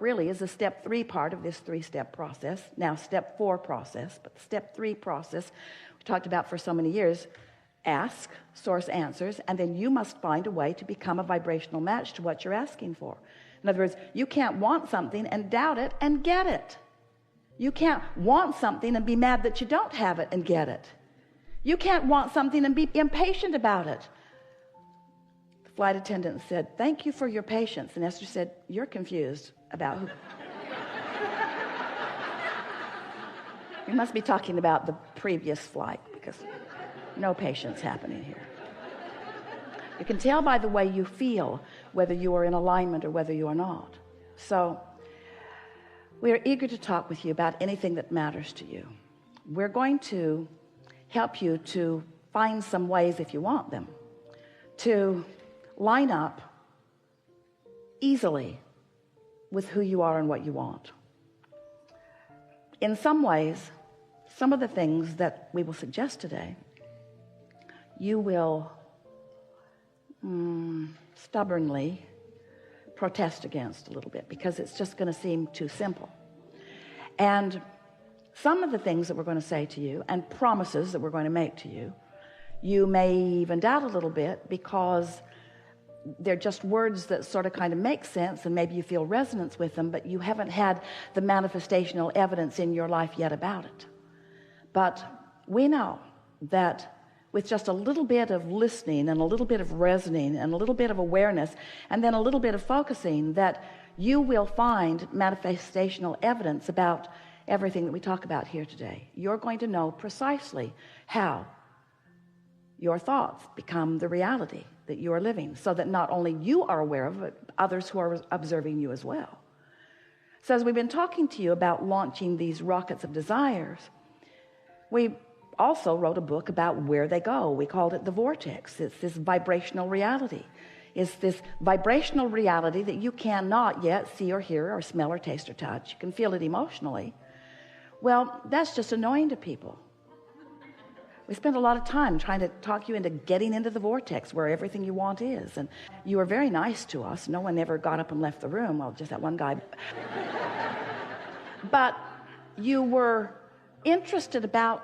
really is the step 3 part of this 3-step process. Now step 4 process, but the step 3 process we talked about for so many years. Ask, source answers, and then you must find a way to become a vibrational match to what you're asking for. In other words, you can't want something and doubt it and get it. You can't want something and be mad that you don't have it and get it. You can't want something and be impatient about it. The flight attendant said, "Thank you for your patience." And Esther said, "You're confused about who." You must be talking about the previous flight, because no patience happening here. You can tell by the way you feel whether you are in alignment or whether you are not. So we are eager to talk with you about anything that matters to you. We're going to help you to find some ways, if you want them, to line up easily with who you are and what you want. In some ways, some of the things that we will suggest today, you will stubbornly protest against a little bit, because it's just going to seem too simple. And some of the things that we're going to say to you and promises that we're going to make to you, you may even doubt a little bit, because they're just words that sort of kind of make sense, and maybe you feel resonance with them, but you haven't had the manifestational evidence in your life yet about it. But we know that with just a little bit of listening and a little bit of resonating and a little bit of awareness and then a little bit of focusing, that you will find manifestational evidence about everything that we talk about here today. You're going to know precisely how your thoughts become the reality that you are living, so that not only you are aware of it, but others who are observing you as well. So as we've been talking to you about launching these rockets of desires, we also wrote a book about where they go. We called it the Vortex. It's this vibrational reality. It's this vibrational reality that you cannot yet see or hear or smell or taste or touch. You can feel it emotionally. Well, that's just annoying to people. We spent a lot of time trying to talk you into getting into the vortex where everything you want is. And you were very nice to us. No one ever got up and left the room. Well, just that one guy. But you were interested about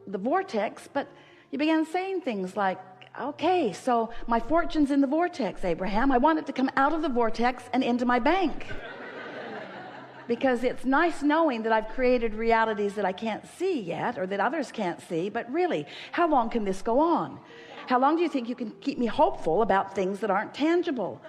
the vortex, but you began saying things like, "Okay, so my fortune's in the vortex, Abraham. I want it to come out of the vortex and into my bank. Because it's nice knowing that I've created realities that I can't see yet, or that others can't see, but really, how long can this go on? How long do you think you can keep me hopeful about things that aren't tangible?"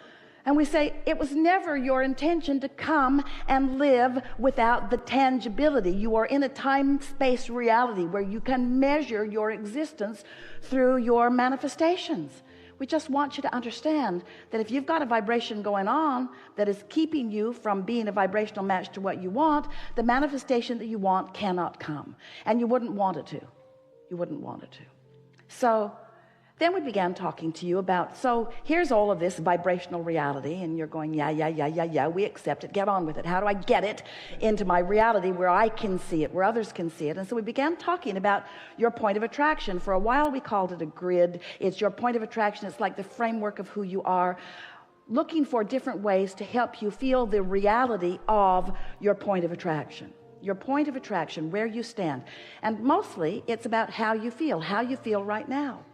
And we say, it was never your intention to come and live without the tangibility. You are in a time-space reality where you can measure your existence through your manifestations. We just want you to understand that if you've got a vibration going on that is keeping you from being a vibrational match to what you want, the manifestation that you want cannot come. And you wouldn't want it to. You wouldn't want it to. So then we began talking to you about, so here's all of this vibrational reality, and you're going, yeah, we accept it, get on with it. How do I get it into my reality where I can see it, where others can see it? And so we began talking about your point of attraction. For a while we called it a grid. It's your point of attraction. It's like the framework of who you are, looking for different ways to help you feel the reality of your point of attraction. Your point of attraction, where you stand. And mostly it's about how you feel right now.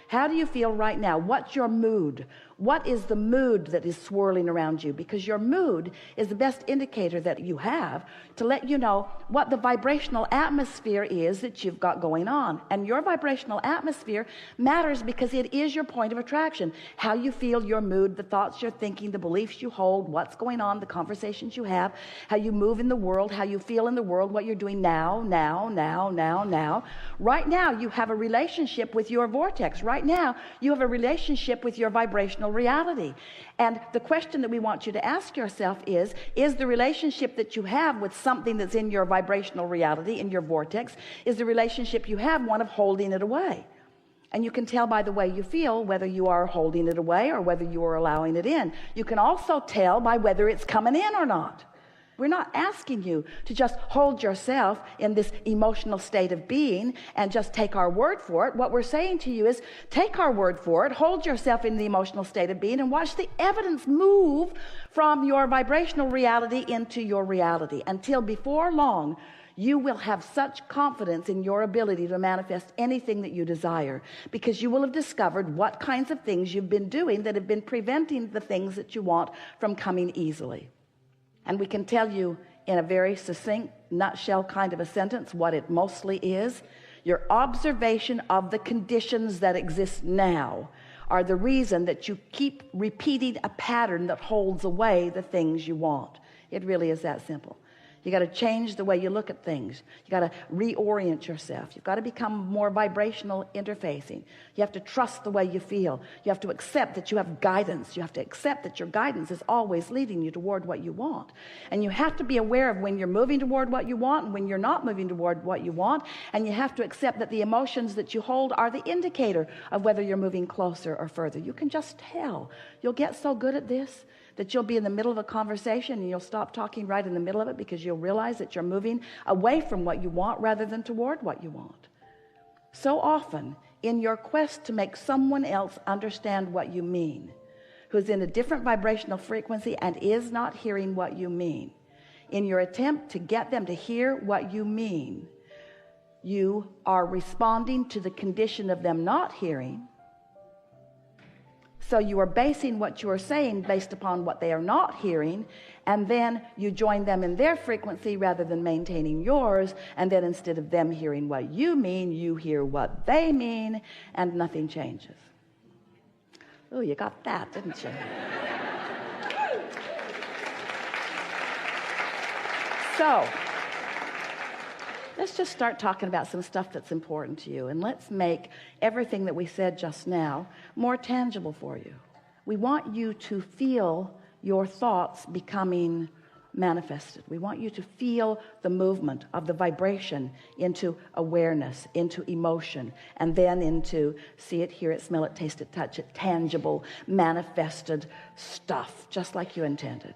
How do you feel right now? What's your mood? What is the mood that is swirling around you? Because your mood is the best indicator that you have to let you know what the vibrational atmosphere is that you've got going on. And your vibrational atmosphere matters because it is your point of attraction. How you feel, your mood, the thoughts you're thinking, the beliefs you hold, what's going on, the conversations you have, how you move in the world, how you feel in the world, what you're doing now. Right now, you have a relationship with your vortex. Right now, you have a relationship with your vibrational reality. And the question that we want you to ask yourself is the relationship that you have with something that's in your vibrational reality, in your vortex, is the relationship you have one of holding it away? And you can tell by the way you feel whether you are holding it away or whether you are allowing it in. You can also tell by whether it's coming in or not. We're not asking you to just hold yourself in this emotional state of being and just take our word for it. What we're saying to you is take our word for it, hold yourself in the emotional state of being, and watch the evidence move from your vibrational reality into your reality until before long you will have such confidence in your ability to manifest anything that you desire, because you will have discovered what kinds of things you've been doing that have been preventing the things that you want from coming easily. And we can tell you in a very succinct nutshell kind of a sentence what it mostly is. Your observation of the conditions that exist now are the reason that you keep repeating a pattern that holds away the things you want. It really is that simple. You got to change the way you look at things. You got to reorient yourself. You've got to become more vibrational interfacing. You have to trust the way you feel. You have to accept that you have guidance. You have to accept that your guidance is always leading you toward what you want. And you have to be aware of when you're moving toward what you want and when you're not moving toward what you want. And you have to accept that the emotions that you hold are the indicator of whether you're moving closer or further. You can just tell. You'll get so good at this that you'll be in the middle of a conversation and you'll stop talking right in the middle of it, because you'll realize that you're moving away from what you want rather than toward what you want. So often, in your quest to make someone else understand what you mean, who's in a different vibrational frequency and is not hearing what you mean, in your attempt to get them to hear what you mean, you are responding to the condition of them not hearing. So you are basing what you are saying based upon what they are not hearing, and then you join them in their frequency rather than maintaining yours, and then instead of them hearing what you mean, you hear what they mean, and nothing changes. Oh, you got that, didn't you? So let's just start talking about some stuff that's important to you, and let's make everything that we said just now more tangible for you. We want you to feel your thoughts becoming manifested. We want you to feel the movement of the vibration into awareness, into emotion, and then into see it, hear it, smell it, taste it, touch it, tangible, manifested stuff, just like you intended.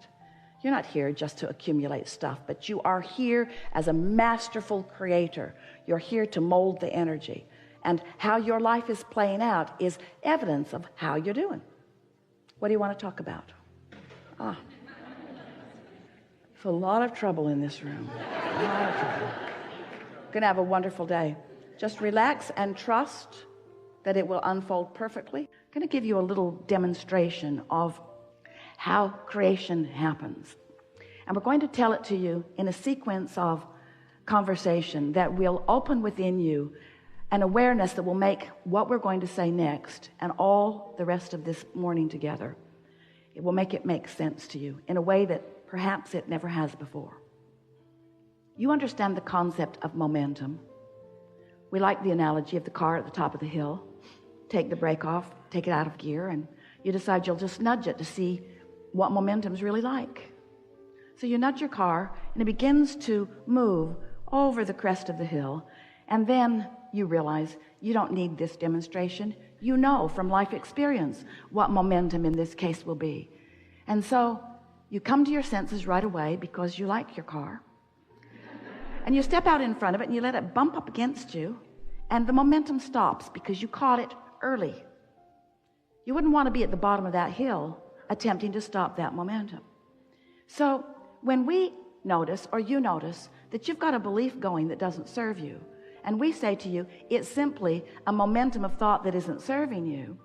You're not here just to accumulate stuff, but you are here as a masterful creator. You're here to mold the energy. And how your life is playing out is evidence of how you're doing. What do you want to talk about? There's a lot of trouble in this room. A lot of trouble. Gonna have a wonderful day. Just relax and trust that it will unfold perfectly. I'm gonna give you a little demonstration of how creation happens. And we're going to tell it to you in a sequence of conversation that will open within you an awareness that will make what we're going to say next and all the rest of this morning together, it will make it make sense to you in a way that perhaps it never has before. You understand the concept of momentum. We like the analogy of the car at the top of the hill. Take the brake off, take it out of gear, and you decide you'll just nudge it to see what momentum's really like. So you nudge your car and it begins to move over the crest of the hill, and then you realize you don't need this demonstration. You know from life experience what momentum in this case will be. And so you come to your senses right away because you like your car, and you step out in front of it and you let it bump up against you, and the momentum stops because you caught it early. You wouldn't want to be at the bottom of that hill attempting to stop that momentum. So when we notice, or you notice, that you've got a belief going that doesn't serve you, and we say to you, it's simply a momentum of thought that isn't serving you,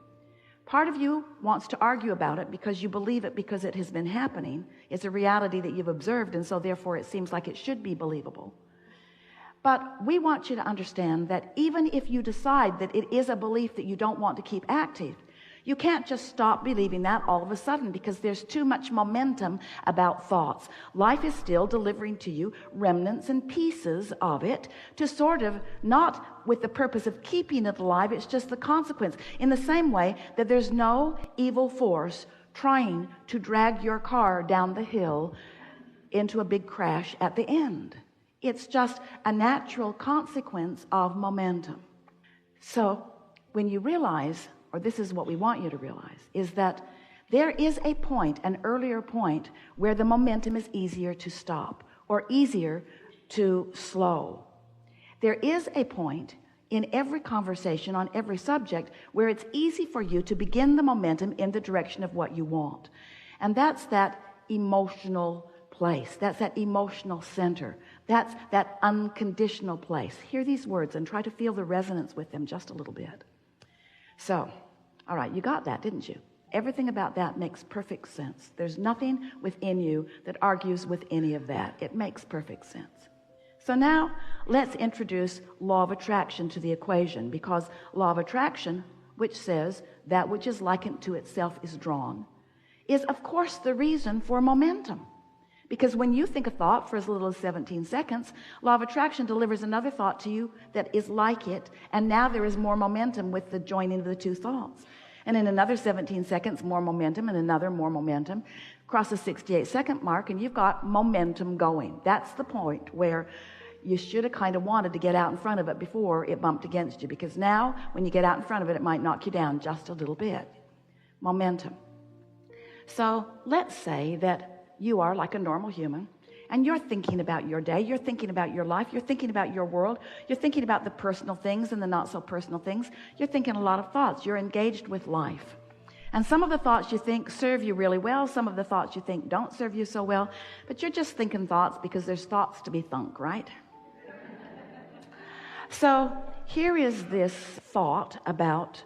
part of you wants to argue about it because you believe it because it has been happening. It's a reality that you've observed, and so therefore it seems like it should be believable. But we want you to understand that even if you decide that it is a belief that you don't want to keep active, you can't just stop believing that all of a sudden, because there's too much momentum about thoughts. Life is still delivering to you remnants and pieces of it to sort of, not with the purpose of keeping it alive, it's just the consequence. In the same way that there's no evil force trying to drag your car down the hill into a big crash at the end. It's just a natural consequence of momentum. So when you realize, or this is what we want you to realize, is that There is a point, an earlier point, where the momentum is easier to stop or easier to slow. There is a point in every conversation on every subject where it's easy for you to begin the momentum in the direction of what you want. And that's that emotional place. That's that emotional center. That's that unconditional place. Hear these words and try to feel the resonance with them just a little bit. So, all right, you got that, didn't you? Everything about that makes perfect sense. There's nothing within you that argues with any of that. It makes perfect sense. So now let's introduce law of attraction to the equation, because law of attraction, which says that which is likened to itself is drawn, is of course the reason for momentum. Because when you think a thought for as little as 17 seconds, law of attraction delivers another thought to you that is like it, and now there is more momentum with the joining of the two thoughts. And in another 17 seconds, more momentum, and another more momentum. Cross the 68-second mark, and you've got momentum going. That's the point where you should have kind of wanted to get out in front of it before it bumped against you, because now when you get out in front of it, it might knock you down just a little bit. Momentum. So let's say that you are like a normal human, and you're thinking about your day, you're thinking about your life, you're thinking about your world, you're thinking about the personal things and the not so personal things. You're thinking a lot of thoughts. You're engaged with life. And some of the thoughts you think serve you really well, some of the thoughts you think don't serve you so well, but you're just thinking thoughts because there's thoughts to be thunk, right? So here is this thought about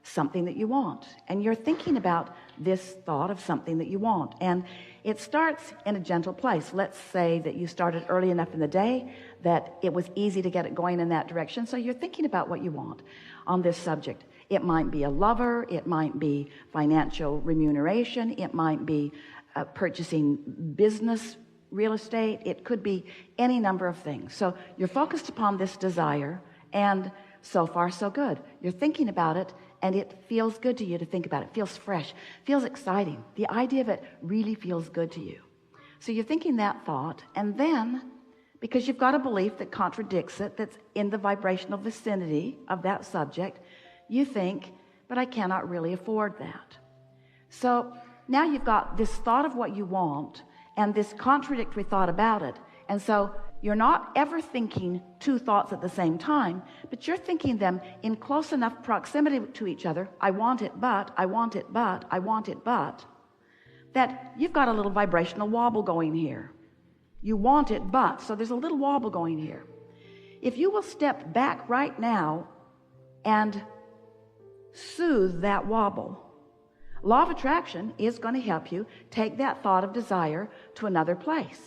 something that you want, and you're thinking about this thought of something that you want, and it starts in a gentle place. Let's say that you started early enough in the day that it was easy to get it going in that direction, so you're thinking about what you want on this subject. It might be a lover, it might be financial remuneration, it might be purchasing business real estate, it could be any number of things. So you're focused upon this desire, and so far so good. You're thinking about it, and it feels good to you to think about it. It feels fresh, feels exciting. The idea of it really feels good to you. So you're thinking that thought, and then because you've got a belief that contradicts it, that's in the vibrational vicinity of that subject, you think, but I cannot really afford that. So now you've got this thought of what you want and this contradictory thought about it. And so you're not ever thinking two thoughts at the same time, but you're thinking them in close enough proximity to each other. I want it, but, I want it, but, I want it, but, that you've got a little vibrational wobble going here. You want it, but, so there's a little wobble going here. If you will step back right now and soothe that wobble, law of attraction is going to help you take that thought of desire to another place.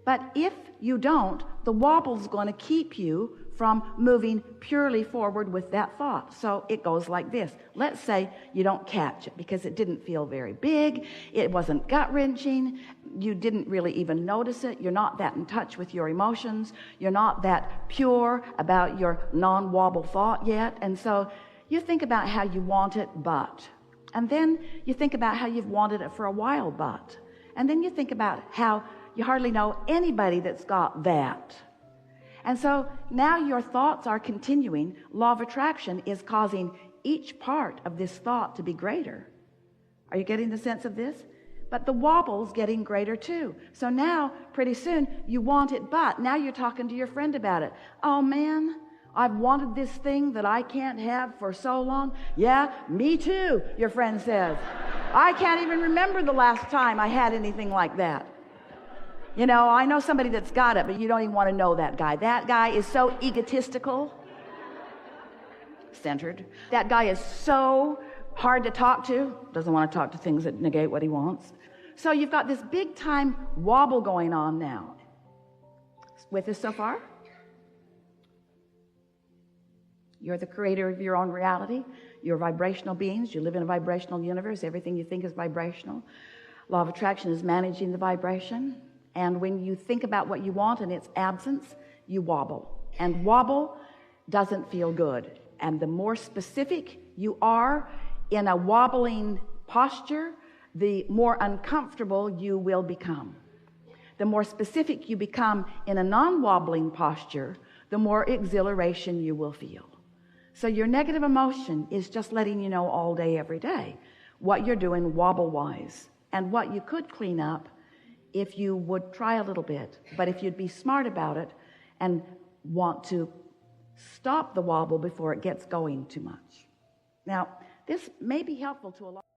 But if you don't, the wobble's going to keep you from moving purely forward with that thought. So it goes like this. Let's say you don't catch it because it didn't feel very big. It wasn't gut-wrenching. You didn't really even notice it. You're not that in touch with your emotions. You're not that pure about your non-wobble thought yet. And so you think about how you want it, but. And then you think about how you've wanted it for a while, but. And then you think about how you hardly know anybody that's got that. And so now your thoughts are continuing. Law of attraction is causing each part of this thought to be greater. Are you getting the sense of this? But the wobble's getting greater too. So now, pretty soon, you want it, but now you're talking to your friend about it. Oh man, I've wanted this thing that I can't have for so long. Yeah, me too, your friend says. I can't even remember the last time I had anything like that. You know, I know somebody that's got it, but you don't even want to know that guy. That guy is so egotistical, centered. That guy is so hard to talk to, doesn't want to talk to things that negate what he wants. So you've got this big time wobble going on now. With us so far? You're the creator of your own reality. You're vibrational beings. You live in a vibrational universe. Everything you think is vibrational. Law of attraction is managing the vibration. And when you think about what you want in its absence, you wobble. And wobble doesn't feel good. And the more specific you are in a wobbling posture, the more uncomfortable you will become. The more specific you become in a non-wobbling posture, the more exhilaration you will feel. So your negative emotion is just letting you know all day, every day. what you're doing wobble-wise and what you could clean up if you would try a little bit. But if you'd be smart about it and want to stop the wobble before it gets going too much. Now, this may be helpful to a lot.